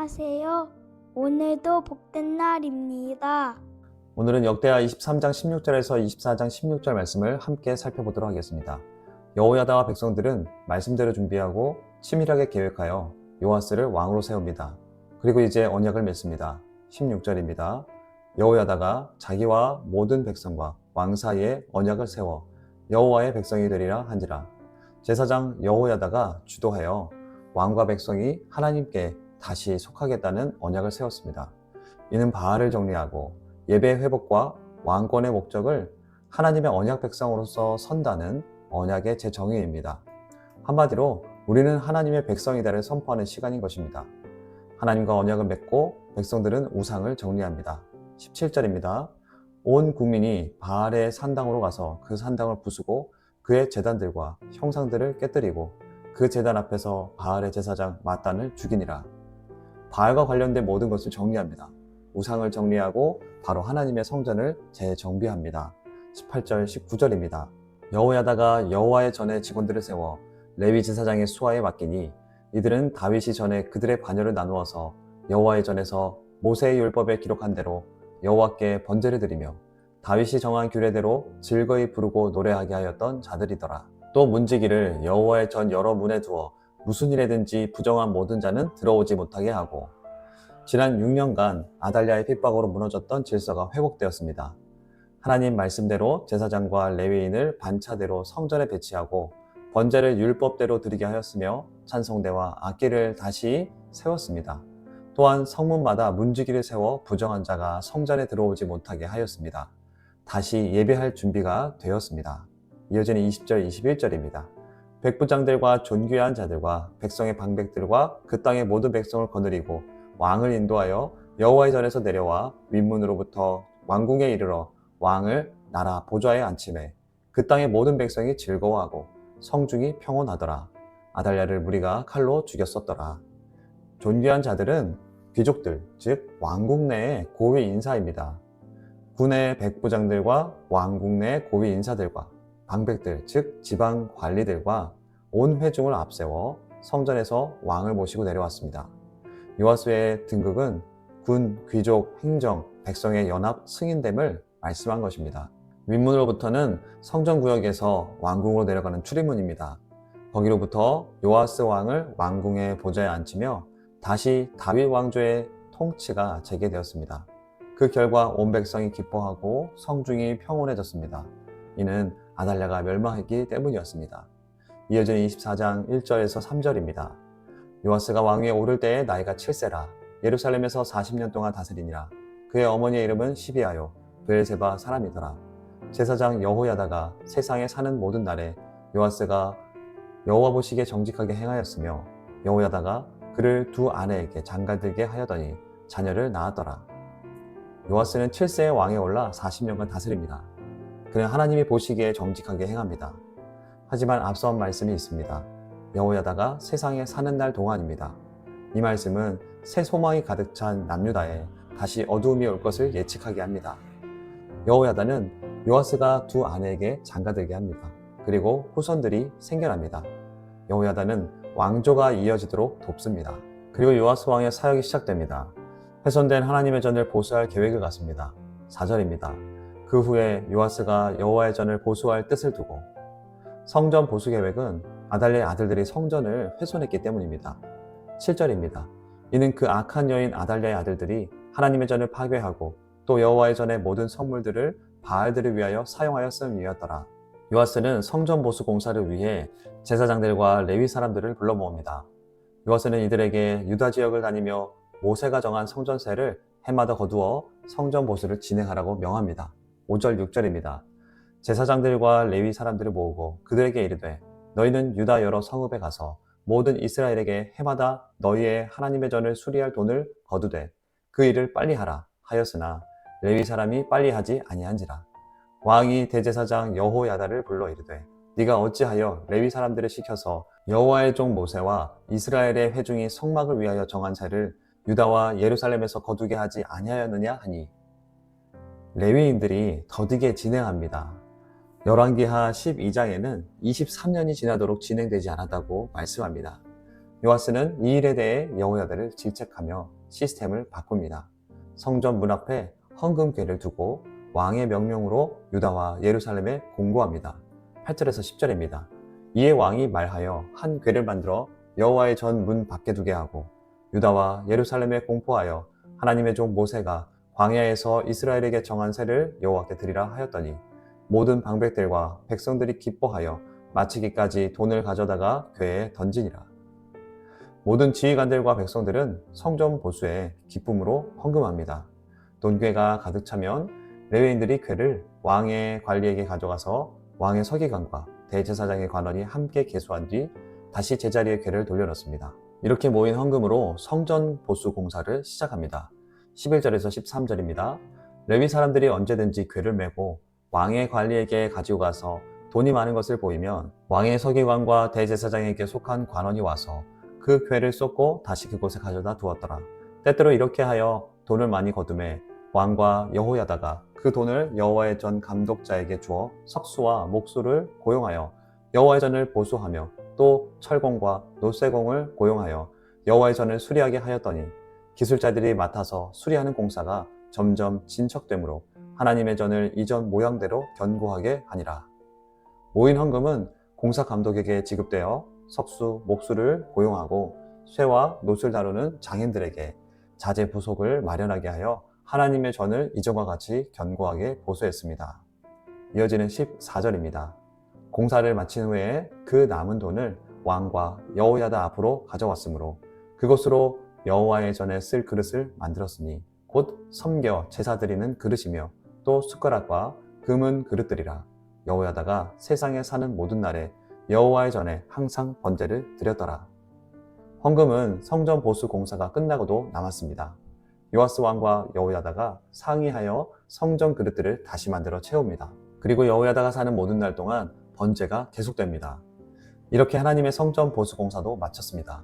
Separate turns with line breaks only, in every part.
안녕하세요. 오늘도 복된 날입니다.
오늘은 역대하 23장 16절에서 24장 16절 말씀을 함께 살펴보도록 하겠습니다. 여호야다와 백성들은 말씀대로 준비하고 치밀하게 계획하여 요아스를 왕으로 세웁니다. 그리고 이제 언약을 맺습니다. 16절입니다. 여호야다가 자기와 모든 백성과 왕 사이에 언약을 세워 여호와의 백성이 되리라 한지라. 제사장 여호야다가 주도하여 왕과 백성이 하나님께 다시 속하겠다는 언약을 세웠습니다. 이는 바알을 정리하고 예배 회복과 왕권의 목적을 하나님의 언약 백성으로서 선다는 언약의 재정의입니다. 한마디로 우리는 하나님의 백성이다를 선포하는 시간인 것입니다. 하나님과 언약을 맺고 백성들은 우상을 정리합니다. 17절입니다. 온 국민이 바알의 산당으로 가서 그 산당을 부수고 그의 제단들과 형상들을 깨뜨리고 그 제단 앞에서 바알의 제사장 마단을 죽이니라. 바알과 관련된 모든 것을 정리합니다. 우상을 정리하고 바로 하나님의 성전을 재정비합니다. 18절 19절입니다. 여호야다가 여호와의 전에 직원들을 세워 레위 제사장의 수하에 맡기니 이들은 다윗이 전에 그들의 반열을 나누어서 여호와의 전에서 모세의 율법에 기록한 대로 여호와께 번제를 드리며 다윗이 정한 규례대로 즐거이 부르고 노래하게 하였던 자들이더라. 또 문지기를 여호와의 전 여러 문에 두어 무슨 일에든지 부정한 모든 자는 들어오지 못하게 하고, 지난 6년간 아달랴의 핍박으로 무너졌던 질서가 회복되었습니다. 하나님 말씀대로 제사장과 레위인을 반차대로 성전에 배치하고 번제를 율법대로 드리게 하였으며 찬송대와 악기를 다시 세웠습니다. 또한 성문마다 문지기를 세워 부정한 자가 성전에 들어오지 못하게 하였습니다. 다시 예배할 준비가 되었습니다. 이어지는 20절 21절입니다. 백부장들과 존귀한 자들과 백성의 방백들과 그 땅의 모든 백성을 거느리고 왕을 인도하여 여호와의 전에서 내려와 윗문으로부터 왕궁에 이르러 왕을 나라 보좌에 앉히매 그 땅의 모든 백성이 즐거워하고 성중이 평온하더라. 아달랴를 무리가 칼로 죽였었더라. 존귀한 자들은 귀족들, 즉 왕궁 내의 고위 인사입니다. 군의 백부장들과 왕궁 내 고위 인사들과 방백들, 즉 지방 관리들과 온 회중을 앞세워 성전에서 왕을 모시고 내려왔습니다. 요아스의 등극은 군, 귀족, 행정, 백성의 연합 승인됨을 말씀한 것입니다. 윗문으로부터는 성전구역에서 왕궁으로 내려가는 출입문입니다. 거기로부터 요아스 왕을 왕궁의 보좌에 앉히며 다시 다윗 왕조의 통치가 재개되었습니다. 그 결과 온 백성이 기뻐하고 성중이 평온해졌습니다. 이는 아달랴가 멸망했기 때문이었습니다. 이어지는 24장 1절에서 3절입니다. 요아스가 왕위에 오를 때에 나이가 7세라. 예루살렘에서 40년 동안 다스리니라. 그의 어머니의 이름은 시비아요. 브엘세바 사람이더라. 제사장 여호야다가 세상에 사는 모든 날에 요아스가 여호와 보시기에 정직하게 행하였으며 여호야다가 그를 두 아내에게 장가들게 하여더니 자녀를 낳았더라. 요아스는 7세에 왕에 올라 40년간 다스립니다. 그는 하나님이 보시기에 정직하게 행합니다. 하지만 앞선 말씀이 있습니다. 여호야다가 세상에 사는 날 동안입니다. 이 말씀은 새 소망이 가득 찬 남유다에 다시 어두움이 올 것을 예측하게 합니다. 여호야다는 요아스가 두 아내에게 장가들게 합니다. 그리고 후손들이 생겨납니다. 여호야다는 왕조가 이어지도록 돕습니다. 그리고 요아스 왕의 사역이 시작됩니다. 훼손된 하나님의 전을 보수할 계획을 갖습니다. 4절입니다. 그 후에 요아스가 여호와의 전을 보수할 뜻을 두고, 성전 보수 계획은 아달랴의 아들들이 성전을 훼손했기 때문입니다. 7절입니다. 이는 그 악한 여인 아달랴의 아들들이 하나님의 전을 파괴하고 또 여호와의 전의 모든 선물들을 바알들을 위하여 사용하였음이었더라. 요아스는 성전 보수 공사를 위해 제사장들과 레위 사람들을 불러 모읍니다. 요아스는 이들에게 유다 지역을 다니며 모세가 정한 성전세를 해마다 거두어 성전 보수를 진행하라고 명합니다. 5절 6절입니다. 제사장들과 레위 사람들을 모으고 그들에게 이르되 너희는 유다 여러 성읍에 가서 모든 이스라엘에게 해마다 너희의 하나님의 전을 수리할 돈을 거두되 그 일을 빨리 하라 하였으나 레위 사람이 빨리 하지 아니한지라. 왕이 대제사장 여호야다를 불러 이르되 네가 어찌하여 레위 사람들을 시켜서 여호와의 종 모세와 이스라엘의 회중이 성막을 위하여 정한 세를 유다와 예루살렘에서 거두게 하지 아니하였느냐 하니, 레위인들이 더디게 진행합니다. 열왕기하 12장에는 23년이 지나도록 진행되지 않았다고 말씀합니다. 요아스는 이 일에 대해 여호야다를 질책하며 시스템을 바꿉니다. 성전 문 앞에 헌금궤를 두고 왕의 명령으로 유다와 예루살렘에 공고합니다. 8절에서 10절입니다. 이에 왕이 말하여 한 궤를 만들어 여호와의 전 문 밖에 두게 하고 유다와 예루살렘에 공포하여 하나님의 종 모세가 광야에서 이스라엘에게 정한 세를 여호와께 드리라 하였더니 모든 방백들과 백성들이 기뻐하여 마치기까지 돈을 가져다가 궤에 던지니라. 모든 지휘관들과 백성들은 성전 보수에 기쁨으로 헌금합니다. 돈궤가 가득 차면 레위인들이 궤를 왕의 관리에게 가져가서 왕의 서기관과 대제사장의 관원이 함께 계수한 뒤 다시 제자리에 궤를 돌려놓습니다. 이렇게 모인 헌금으로 성전 보수 공사를 시작합니다. 11절에서 13절입니다. 레위 사람들이 언제든지 궤를 메고 왕의 관리에게 가지고 가서 돈이 많은 것을 보이면 왕의 서기관과 대제사장에게 속한 관원이 와서 그 궤를 쏟고 다시 그곳에 가져다 두었더라. 때때로 이렇게 하여 돈을 많이 거두매 왕과 여호야다가 그 돈을 여호와의 전 감독자에게 주어 석수와 목수를 고용하여 여호와의 전을 보수하며 또 철공과 노쇠공을 고용하여 여호와의 전을 수리하게 하였더니 기술자들이 맡아서 수리하는 공사가 점점 진척되므로 하나님의 전을 이전 모양대로 견고하게 하니라. 모인 헌금은 공사 감독에게 지급되어 석수, 목수를 고용하고 쇠와 놋을 다루는 장인들에게 자재 부속을 마련하게 하여 하나님의 전을 이전과 같이 견고하게 보수했습니다. 이어지는 14절입니다. 공사를 마친 후에 그 남은 돈을 왕과 여호야다 앞으로 가져왔으므로 그것으로 여호와의 전에 쓸 그릇을 만들었으니 곧 섬겨 제사 드리는 그릇이며 또 숟가락과 금은 그릇들이라. 여호야다가 세상에 사는 모든 날에 여호와의 전에 항상 번제를 드렸더라. 헌금은 성전 보수 공사가 끝나고도 남았습니다. 요아스 왕과 여호야다가 상의하여 성전 그릇들을 다시 만들어 채웁니다. 그리고 여호야다가 사는 모든 날 동안 번제가 계속됩니다. 이렇게 하나님의 성전 보수 공사도 마쳤습니다.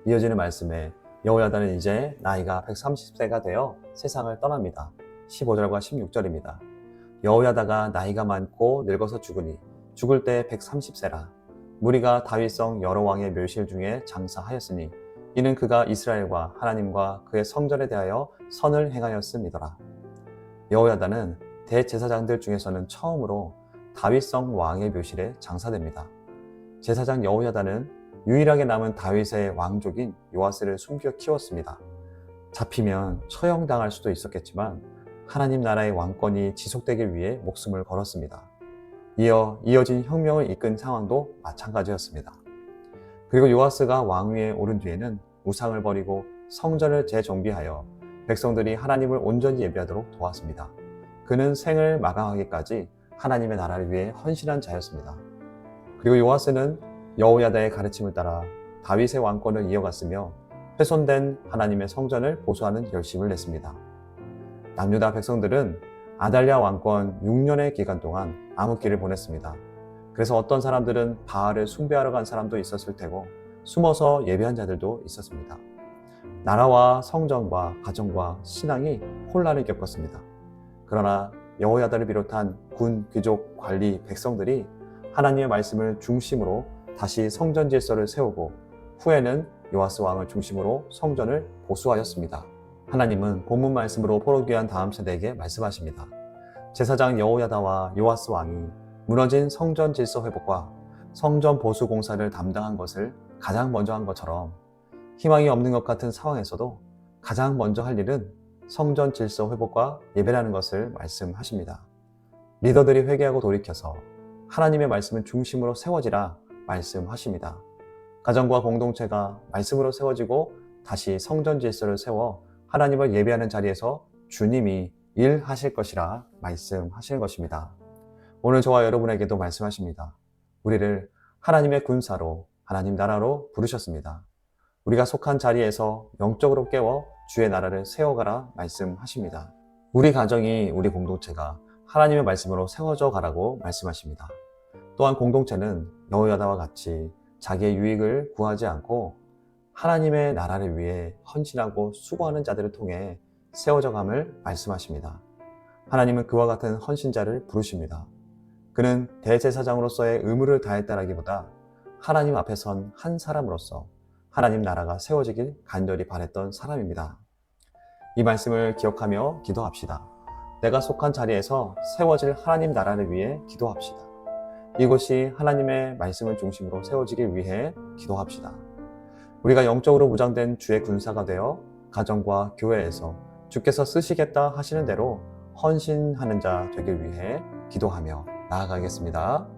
이어지는 말씀에 여호야다는 이제 나이가 130세가 되어 세상을 떠납니다. 15절과 16절입니다. 여호야다가 나이가 많고 늙어서 죽으니 죽을 때 130세라. 무리가 다윗성 여러 왕의 묘실 중에 장사하였으니 이는 그가 이스라엘과 하나님과 그의 성전에 대하여 선을 행하였음이더라. 여호야다는 대제사장들 중에서는 처음으로 다윗성 왕의 묘실에 장사됩니다. 제사장 여호야다는 유일하게 남은 다윗의 왕족인 요아스를 숨겨 키웠습니다. 잡히면 처형당할 수도 있었겠지만 하나님 나라의 왕권이 지속되기 위해 목숨을 걸었습니다. 이어진 혁명을 이끈 상황도 마찬가지였습니다. 그리고 요아스가 왕위에 오른 뒤에는 우상을 버리고 성전을 재정비하여 백성들이 하나님을 온전히 예배하도록 도왔습니다. 그는 생을 마감하기까지 하나님의 나라를 위해 헌신한 자였습니다. 그리고 요아스는 여호야다의 가르침을 따라 다윗의 왕권을 이어갔으며 훼손된 하나님의 성전을 보수하는 결심을 냈습니다. 남유다 백성들은 아달랴 왕권 6년의 기간 동안 암흑기를 보냈습니다. 그래서 어떤 사람들은 바알을 숭배하러 간 사람도 있었을 테고 숨어서 예배한 자들도 있었습니다. 나라와 성전과 가정과 신앙이 혼란을 겪었습니다. 그러나 여호야다를 비롯한 군, 귀족, 관리, 백성들이 하나님의 말씀을 중심으로 다시 성전 질서를 세우고 후에는 요아스 왕을 중심으로 성전을 보수하였습니다. 하나님은 본문 말씀으로 포로귀한 다음 세대에게 말씀하십니다. 제사장 여호야다와 요아스 왕이 무너진 성전 질서 회복과 성전 보수 공사를 담당한 것을 가장 먼저 한 것처럼 희망이 없는 것 같은 상황에서도 가장 먼저 할 일은 성전 질서 회복과 예배라는 것을 말씀하십니다. 리더들이 회개하고 돌이켜서 하나님의 말씀을 중심으로 세워지라 말씀하십니다. 가정과 공동체가 말씀으로 세워지고 다시 성전 질서를 세워 하나님을 예배하는 자리에서 주님이 일하실 것이라 말씀하시는 것입니다. 오늘 저와 여러분에게도 말씀하십니다. 우리를 하나님의 군사로 하나님 나라로 부르셨습니다. 우리가 속한 자리에서 영적으로 깨워 주의 나라를 세워가라 말씀하십니다. 우리 가정이, 우리 공동체가 하나님의 말씀으로 세워져 가라고 말씀하십니다. 또한 공동체는 여호야다와 같이 자기의 유익을 구하지 않고 하나님의 나라를 위해 헌신하고 수고하는 자들을 통해 세워져 감을 말씀하십니다. 하나님은 그와 같은 헌신자를 부르십니다. 그는 대제사장으로서의 의무를 다했다라기보다 하나님 앞에 선 한 사람으로서 하나님 나라가 세워지길 간절히 바랬던 사람입니다. 이 말씀을 기억하며 기도합시다. 내가 속한 자리에서 세워질 하나님 나라를 위해 기도합시다. 이곳이 하나님의 말씀을 중심으로 세워지기 위해 기도합시다. 우리가 영적으로 무장된 주의 군사가 되어 가정과 교회에서 주께서 쓰시겠다 하시는 대로 헌신하는 자 되기 위해 기도하며 나아가겠습니다.